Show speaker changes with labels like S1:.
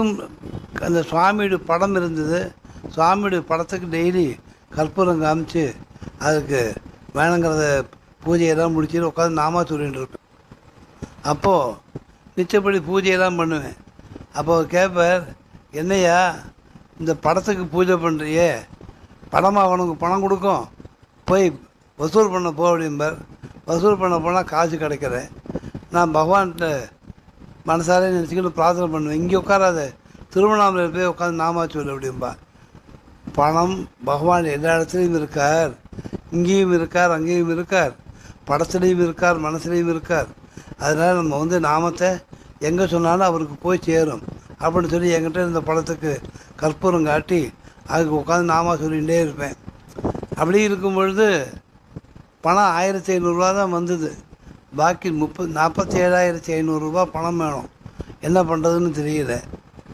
S1: அதுக்கும் அந்த சுவாமியுடைய படம் இருந்தது. சுவாமியுடைய படத்துக்கு டெய்லி கற்பூரம் காமிச்சு அதுக்கு வேணுங்கிறத பூஜையெல்லாம் முடிச்சுட்டு உட்காந்து நாமா சொல்லிட்டு இருப்பேன். அப்போது நிச்சயப்படி பூஜையெல்லாம் பண்ணுவேன். அப்போ கேட்பார், என்னையா இந்த படத்துக்கு பூஜை பண்ணுறியே, படமாக உனக்கு பணம் கொடுக்கும், போய் வசூல் பண்ண போ அப்படிம்பார். வசூல் பண்ண போனால் காசு கிடைக்கிற. நான் பகவான்கிட்ட மனசாலே நினச்சிக்கிட்டு பிரார்த்தனை பண்ணுவேன், இங்கே உட்காராத, திருவண்ணாமலை போய் உட்காந்து நாமா சொல்லு அப்படிம்பா. பணம் பகவான் எல்லா இடத்துலையும் இருக்கார், இங்கேயும் இருக்கார், அங்கேயும் இருக்கார், படத்துலேயும் இருக்கார், மனசுலேயும் இருக்கார். அதனால் நம்ம நாமத்தை எங்கே சொன்னாலும் அவருக்கு போய் சேரும் அப்படின்னு சொல்லி என்கிட்ட இந்த படத்துக்கு கற்பூரம் காட்டி அதுக்கு உட்காந்து நாமா சொல்லிகிட்டே இருப்பேன். அப்படி இருக்கும் பொழுது பணம் 1500 தான் வந்தது. பாக்கி 47,500 பணம் வேணும். என்ன பண்ணுறதுன்னு தெரியல.